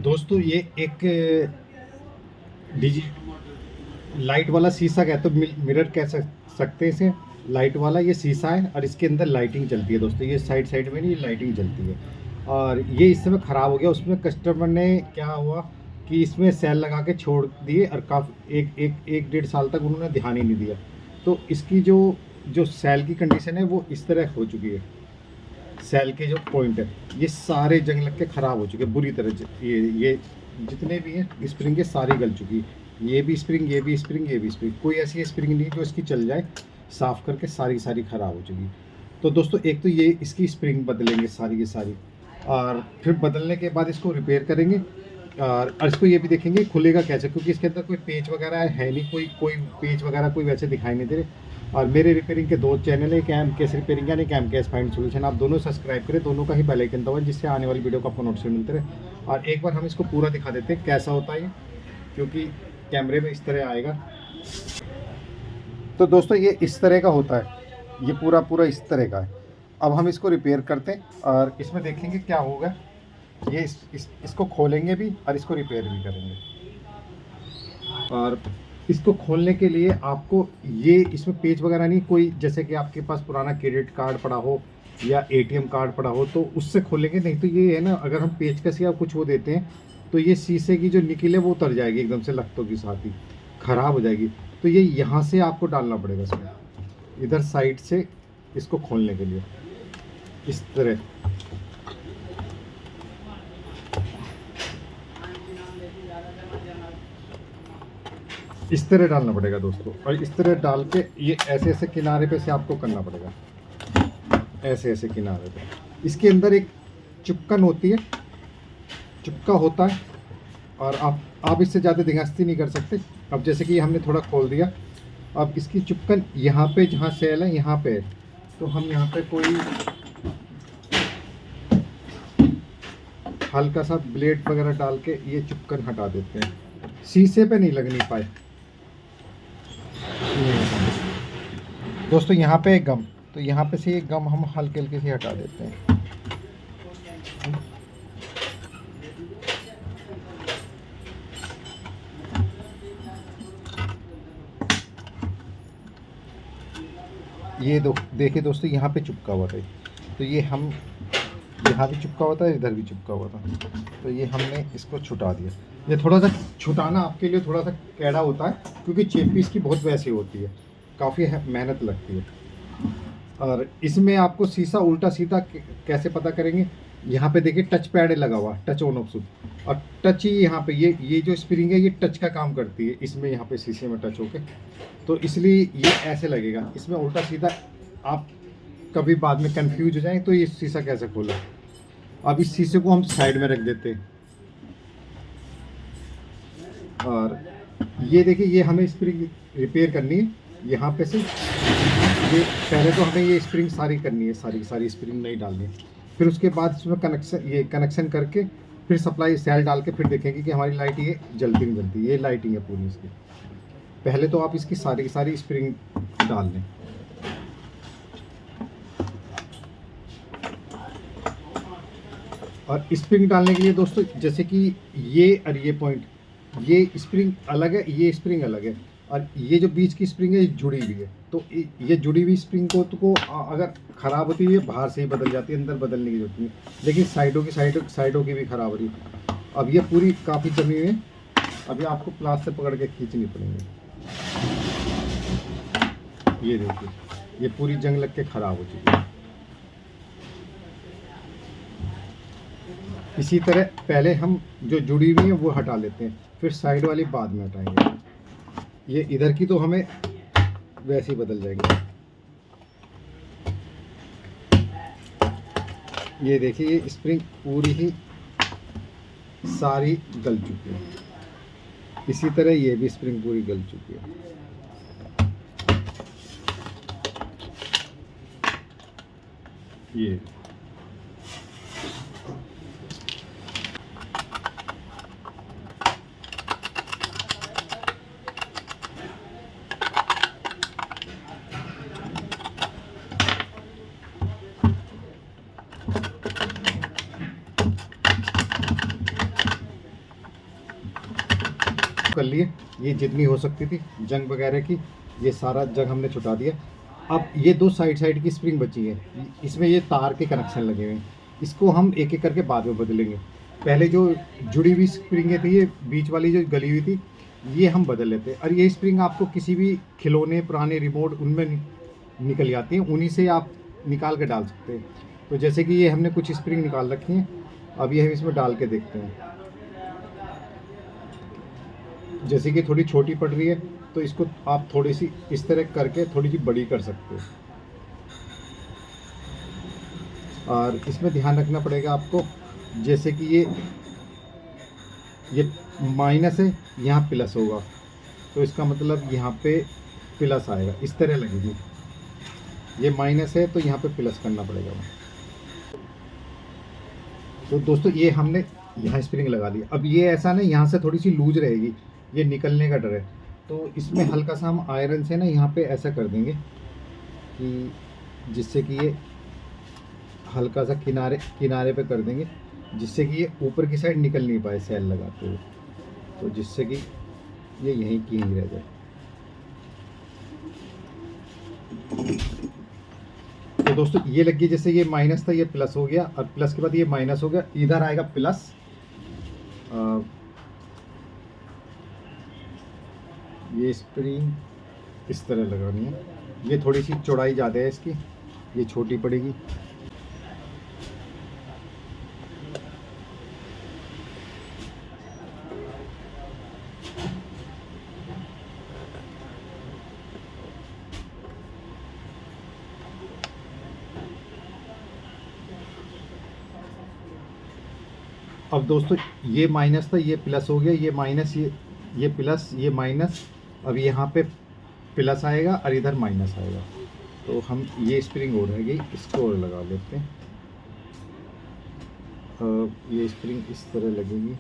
दोस्तों ये एक डिजी लाइट वाला शीशा कहते तो मिरर कह सकते हैं इसे। लाइट वाला ये शीशा है और इसके अंदर लाइटिंग चलती है दोस्तों। ये साइड साइड में नहीं लाइटिंग चलती है और ये इस समय ख़राब हो गया। उसमें कस्टमर ने क्या हुआ कि इसमें सेल लगा के छोड़ दिए और काफ़ी एक डेढ़ साल तक उन्होंने ध्यान ही नहीं दिया। तो इसकी जो जो सेल की कंडीशन है वो इस तरह हो चुकी है। सेल के जो पॉइंट है ये सारे जंग लग के ख़राब हो चुके हैं बुरी तरह ये जितने भी हैं स्प्रिंग के सारी गल चुकी है। ये भी स्प्रिंग, ये भी स्प्रिंग, ये भी स्प्रिंग, कोई ऐसी स्प्रिंग नहीं जो इसकी चल जाए। साफ़ करके सारी सारी ख़राब हो चुकी। तो दोस्तों एक तो ये इसकी स्प्रिंग बदलेंगे सारी की सारी और फिर बदलने के बाद इसको रिपेयर करेंगे और इसको ये भी देखेंगे खुलेगा कैसे, क्योंकि इसके अंदर कोई पेच वगैरह है नहीं, कोई पेच वगैरह कोई वैसे दिखाई नहीं दे रहे। और मेरे रिपेयरिंग के 2 चैनल है, कैम केस रिपेयरिंग यानी कैम केस फाइंड सोल्यूशन। आप दोनों सब्सक्राइब करें, दोनों का ही बेल आइकन दबाएं जिससे आने वाली वीडियो को आपको नोटिफिकेशन मिलते रहे। और एक बार हम इसको पूरा दिखा देते हैं कैसा होता है ये, क्योंकि कैमरे में इस तरह आएगा। तो दोस्तों ये इस तरह का होता है, ये पूरा पूरा इस तरह का है। अब हम इसको रिपेयर करते हैं और इसमें देखेंगे क्या होगा। ये इसको खोलेंगे भी और इसको रिपेयर भी करेंगे। और इसको खोलने के लिए आपको ये इसमें पेच वगैरह नहीं, कोई जैसे कि आपके पास पुराना क्रेडिट कार्ड पड़ा हो या एटीएम कार्ड पड़ा हो तो उससे खोलेंगे। नहीं तो ये है ना, अगर हम पेचकस या कुछ वो देते हैं तो ये शीशे की जो निकल है वो उतर जाएगी एकदम से, लख्तों के साथ ही ख़राब हो जाएगी। तो ये यहाँ से आपको डालना पड़ेगा इसमें, इधर साइड से इसको खोलने के लिए इस तरह। इस तरह डालना पड़ेगा दोस्तों। और इस तरह डाल के ये ऐसे ऐसे किनारे पे से आपको करना पड़ेगा, ऐसे ऐसे किनारे पे। इसके अंदर एक चुपकन होती है, चुपका होता है और आप इससे ज़्यादा दिगास्ती नहीं कर सकते। अब जैसे कि हमने थोड़ा खोल दिया, अब इसकी चुपकन यहाँ पे जहाँ सेल है यहाँ पे, तो हम यहाँ पे कोई हल्का सा ब्लेड वगैरह डाल के ये चुपकन हटा देते हैं, शीशे पे नहीं लगनी पाए। दोस्तों यहाँ पे एक गम, तो यहाँ पे से ये गम हम हल्के हल्के से हटा देते हैं। ये देखिए दोस्तों यहाँ पे चिपका हुआ था, तो ये हम यहाँ भी चिपका हुआ था, इधर भी चिपका हुआ था, तो ये हमने इसको छुटा दिया। ये थोड़ा सा छुटाना आपके लिए थोड़ा सा कैड़ा होता है, क्योंकि चेपी इसकी बहुत वैसी होती है, काफ़ी मेहनत लगती है। और इसमें आपको शीशा उल्टा सीधा कैसे पता करेंगे, यहाँ पे देखिए टच पैड लगा हुआ, टच ऑन ऑफ स्विच, और टच ही यहाँ पे ये जो स्प्रिंग है ये टच का काम करती है इसमें, यहाँ पे शीशे में टच होके, तो इसलिए ये ऐसे लगेगा। इसमें उल्टा सीधा आप कभी बाद में कंफ्यूज हो जाएं तो ये शीशा कैसे खोला। अब इस शीशे को हम साइड में रख देते हैं और ये देखिए ये हमें स्प्रिंग रिपेयर करनी है यहाँ पे से। ये पहले तो हमें ये स्प्रिंग सारी करनी है, सारी स्प्रिंग नहीं डालनी है। फिर उसके बाद इसमें कनेक्शन करके फिर सप्लाई सेल डाल के फिर देखेंगे कि हमारी लाइट ये जलती नहीं जलती। ये लाइटिंग है पूरी इसकी। पहले तो आप इसकी सारी की सारी स्प्रिंग डाल लें। और स्प्रिंग डालने के लिए दोस्तों जैसे कि ये और ये पॉइंट, ये स्प्रिंग अलग है, ये स्प्रिंग अलग है, और ये जो बीच की स्प्रिंग है जुड़ी हुई है। तो ये जुड़ी हुई स्प्रिंग को अगर ख़राब होती है बाहर से ही बदल जाती है, अंदर बदलने की जरूरत नहीं। लेकिन साइडों की भी ख़राब हो रही है। अब ये पूरी काफ़ी जमी हुई है, अभी आपको प्लास से पकड़ के खींचनी पड़ेंगे। ये देखिए ये पूरी जंग लग के ख़राब हो चुकी है। इसी तरह पहले हम जो जुड़ी हुई है वो हटा लेते हैं, फिर साइड वाली बाद में हटाएंगे। ये इधर की तो हमें वैसे ही बदल जाएंगे। ये देखिए ये स्प्रिंग पूरी ही सारी गल चुकी है। इसी तरह ये भी स्प्रिंग पूरी गल चुकी है। ये कर लिए, ये जितनी हो सकती थी जंग वगैरह की, ये सारा जंग हमने छुटा दिया। अब ये दो साइड साइड की स्प्रिंग बची है, इसमें ये तार के कनेक्शन लगे हुए हैं, इसको हम एक एक करके बाद में बदलेंगे। पहले जो जुड़ी हुई स्प्रिंगें थी, ये बीच वाली जो गली हुई थी, ये हम बदल लेते हैं। और ये स्प्रिंग आपको किसी भी खिलौने, पुराने रिमोट उनमें निकल जाती हैं, उन्हीं से आप निकाल के डाल सकते हैं। तो जैसे कि ये हमने कुछ स्प्रिंग निकाल रखी हैं, अब ये हम इसमें डाल के देखते हैं। जैसे कि थोड़ी छोटी पड़ रही है, तो इसको आप थोड़ी सी इस तरह करके थोड़ी सी बड़ी कर सकते हो। और इसमें ध्यान रखना पड़ेगा आपको, जैसे कि ये माइनस है, यहाँ प्लस होगा, तो इसका मतलब यहाँ पे प्लस आएगा, इस तरह लगेगी। ये माइनस है तो यहाँ पे प्लस करना पड़ेगा। तो दोस्तों ये हमने यहाँ स्प्रिंग लगा दी। अब ये ऐसा ना, यहाँ से थोड़ी सी लूज रहेगी, ये निकलने का डर है, तो इसमें हल्का सा हम आयरन से ना यहाँ पे ऐसा कर देंगे कि जिससे कि ये हल्का सा किनारे किनारे पे कर देंगे, जिससे कि ये ऊपर की साइड निकल नहीं पाए सेल लगाते हुए, तो जिससे कि ये यहीं की ही रह जाए। तो दोस्तों ये लगी, जैसे ये माइनस था ये प्लस हो गया, और प्लस के बाद ये माइनस हो गया, इधर आएगा प्लस। ये स्प्रिंग इस तरह लगानी है, ये थोड़ी सी चौड़ाई ज़्यादा है इसकी, ये छोटी पड़ेगी। अब दोस्तों ये माइनस था, ये प्लस हो गया, ये माइनस, ये प्लस, ये माइनस। अब यहाँ पे प्लस आएगा और इधर माइनस आएगा, तो हम ये स्प्रिंग और रहेगी, इसको और लगा लेते हैं। ये स्प्रिंग इस तरह लगेगी।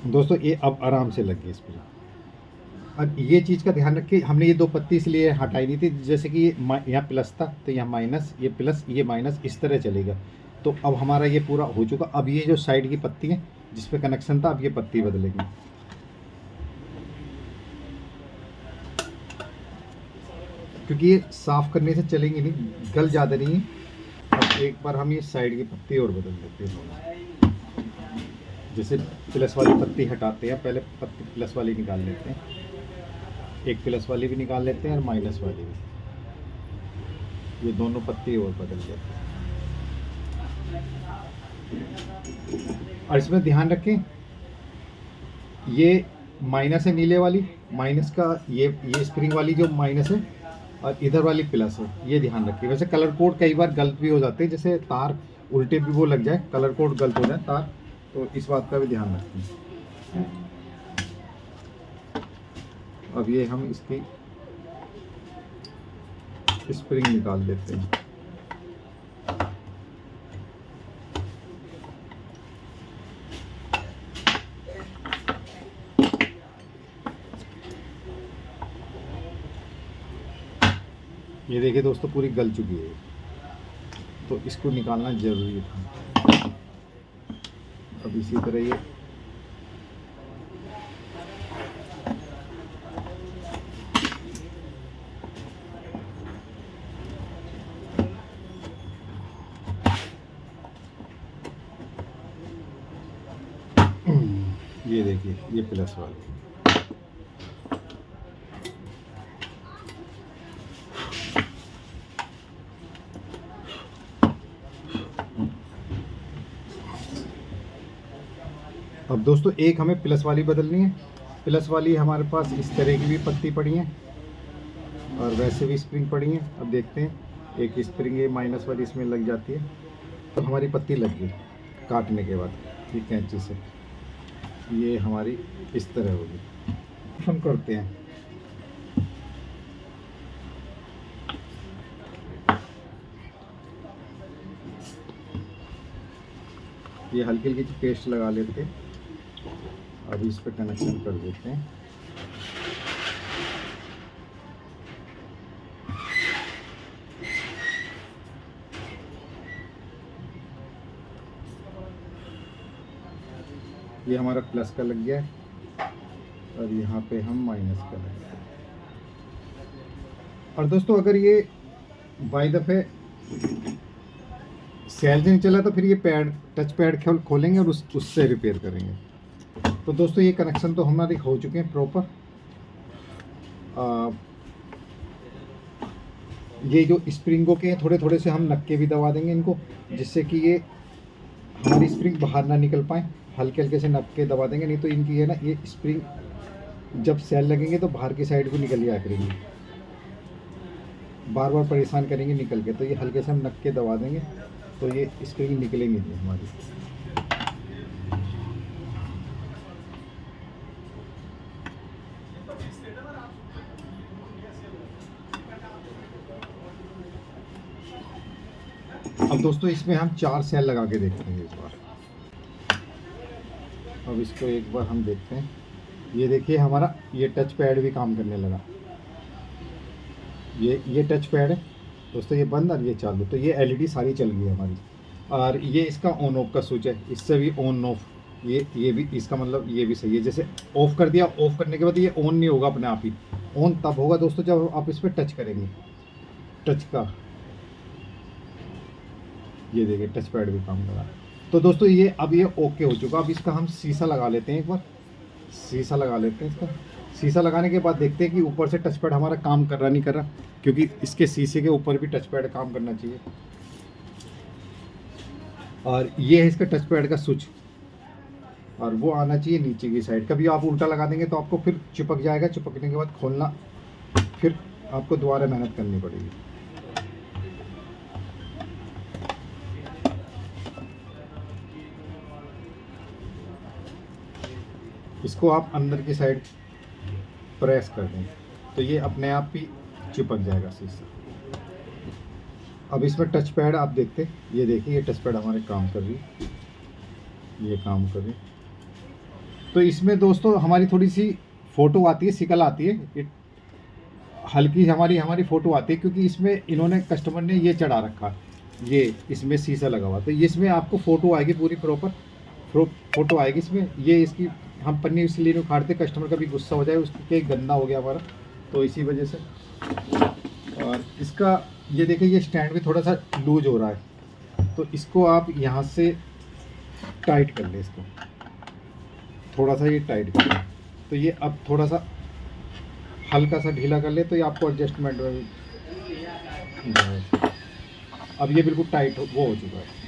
दोस्तों ये अब आराम से लग गई स्प्रिंग। और ये चीज़ का ध्यान रखिए, हमने ये दो पत्ती इसलिए हटाई नहीं थी, जैसे कि यहाँ प्लस था तो यहाँ माइनस, ये प्लस ये माइनस, इस तरह चलेगा। तो अब हमारा ये पूरा हो चुका। अब ये जो साइड की पत्ती है जिस पे कनेक्शन था, अब ये पत्ती बदलेगी, क्योंकि ये साफ करने से चलेंगी नहीं, गल ज़्यादा नहीं है। अब एक बार हम ये साइड की पत्ती और बदल देते हैं। जैसे प्लस वाली पत्ती हटाते हैं, पहले पत्ती प्लस वाली निकाल लेते हैं, एक प्लस वाली भी निकाल लेते हैं और माइनस वाली भी, ये दोनों पत्ती और बदल देते हैं। और इसमें ध्यान रखें, ये माइनस है नीले वाली, माइनस का ये स्प्रिंग वाली जो माइनस है, और इधर वाली प्लस है, ये ध्यान रखिए। वैसे कलर कोड कई बार गलत भी हो जाते हैं, जैसे तार उल्टे भी वो लग जाए, कलर कोड गलत हो जाए तार, तो इस बात का भी ध्यान रखें। अब ये हम इसकी स्प्रिंग निकाल देते हैं। ये देखिए दोस्तों पूरी गल चुकी है, तो इसको निकालना जरूरी था। अब इसी तरह ये देखिए ये प्लस वाली। अब दोस्तों एक हमें प्लस वाली बदलनी है। प्लस वाली हमारे पास इस तरह की भी पत्ती पड़ी है और वैसे भी स्प्रिंग पड़ी है। अब देखते हैं, एक स्प्रिंग ये माइनस वाली इसमें लग जाती है, तो हमारी पत्ती लग गई काटने के बाद ये कैंची से, ये हमारी इस तरह होगी। हम करते हैं, ये हल्की हल्की सी पेस्ट लगा लेते हैं। अभी इस पर कनेक्शन कर देते हैं। ये हमारा प्लस का लग गया है और यहाँ पे हम माइनस का लग गया है। और दोस्तों अगर ये बाई दफ़े सेल नहीं चला तो फिर ये पैड, टच पैड खोलेंगे और उससे रिपेयर करेंगे। तो दोस्तों ये कनेक्शन तो हमारे हो चुके हैं प्रॉपर। ये जो स्प्रिंगों के थोड़े थोड़े से हम नक्के भी दबा देंगे इनको, जिससे कि ये हमारी स्प्रिंग बाहर ना निकल पाए। हल्के हल्के से नक्के दबा देंगे, नहीं तो इनकी है ना ये स्प्रिंग जब सेल लगेंगे तो बाहर की साइड को निकल जाया करेंगी, बार बार परेशान करेंगे निकल के। तो ये हल्के से हम नक्के दबा देंगे तो ये स्प्रिंग निकलेंगे नहीं हमारी। अब दोस्तों इसमें हम 4 सेल लगा के देखते हैं एक बार। अब इसको एक बार हम देखते हैं। ये देखिए हमारा ये टच पैड भी काम करने लगा। ये टच पैड है दोस्तों, ये बंद और ये चालू। तो ये एलईडी सारी चल गई है हमारी। और ये इसका ऑन ऑफ का स्विच है, इससे भी ऑन ऑफ। ये भी इसका मतलब ये भी सही है। जैसे ऑफ़ कर दिया, ऑफ़ करने के बाद ये ऑन नहीं होगा अपने आप ही। ऑन तब होगा दोस्तों जब आप इस पर टच करेंगे, टच का। ये देखिए टच पैड भी काम कर रहा है। तो दोस्तों ये अब ये ओके हो चुका। अब इसका हम शीशा लगा लेते हैं एक बार। शीशा लगा लेते हैं इसका। शीशा लगाने के बाद देखते हैं कि ऊपर से टच पैड हमारा काम कर रहा नहीं कर रहा, क्योंकि इसके शीशे के ऊपर भी टच पैड काम करना चाहिए। और ये है इसका टच पैड का स्विच, और वो आना चाहिए नीचे की साइड। कभी आप उल्टा लगा देंगे तो आपको फिर चिपक जाएगा। चिपकने के बाद खोलना, फिर आपको दोबारा मेहनत करनी पड़ेगी। इसको आप अंदर की साइड प्रेस कर दें तो ये अपने आप ही चिपक जाएगा शीशा। अब इसमें टच पैड आप देखते, ये देखिए ये टच पैड हमारे काम कर रही है, ये काम कर रही। तो इसमें दोस्तों हमारी थोड़ी सी फ़ोटो आती है, शिकल आती है, ये हल्की हमारी फ़ोटो आती है, क्योंकि इसमें इन्होंने कस्टमर ने ये चढ़ा रखा, ये इसमें शीशा लगा हुआ। तो ये इसमें आपको फ़ोटो आएगी, पूरी प्रॉपर फ़ोटो आएगी इसमें। ये इसकी हम पन्नी इसलिए नहीं उखाड़ते, कस्टमर का भी गुस्सा हो जाए, उसके गंदा हो गया हमारा, तो इसी वजह से। और इसका ये देखिए ये स्टैंड भी थोड़ा सा लूज हो रहा है, तो इसको आप यहाँ से टाइट कर लें, इसको थोड़ा सा ये टाइट कर लें। तो ये अब थोड़ा सा हल्का सा ढीला कर ले तो ये आपको एडजस्टमेंट में। अब ये बिल्कुल टाइट वो हो चुका है।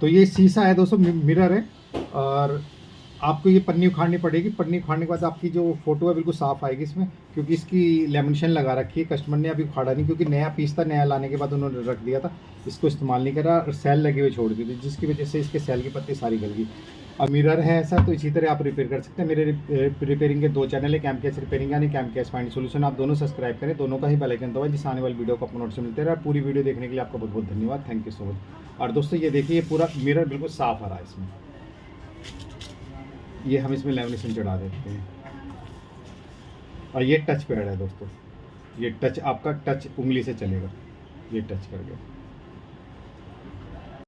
तो ये शीशा है दोस्तों, मिरर है। और आपको ये पन्नी उखाड़नी पड़ेगी। पन्नी उखाड़ने के बाद आपकी जो फ़ोटो है बिल्कुल साफ़ आएगी इसमें, क्योंकि इसकी लेमिनेशन लगा रखी है। कस्टमर ने अभी उखाड़ा नहीं, क्योंकि नया पीस था, नया लाने के बाद उन्होंने रख दिया था, इसको इस्तेमाल नहीं करा और सेल लगे हुए छोड़ दी थी, जिसकी वजह से इसके सेल की पत्ती सारी गल गई। अब मिरर है ऐसा, तो इसी तरह आप रिपेयर कर सकते हैं। मेरे रिपेयरिंग के 2 चैनल है, कैम कैश रिपेयरिंग यानी कैम कैश फाइंड सोल्यूशन। आप दोनों सब्सक्राइब करें, दोनों का ही बेल आइकन दबाएं, जिससे आने वाली वीडियो को आपको नोटिस मिलते रहे। पूरी वीडियो देखने के लिए आपका बहुत बहुत धन्यवाद। Thank you so much. और दोस्तों ये देखिए ये पूरा मिरर बिल्कुल साफ़ आ रहा है इसमें। ये हम इसमें लेमिनेशन चढ़ा देते हैं। और ये टच पैड है दोस्तों, ये टच आपका टच उंगली से चलेगा, ये टच कर गया।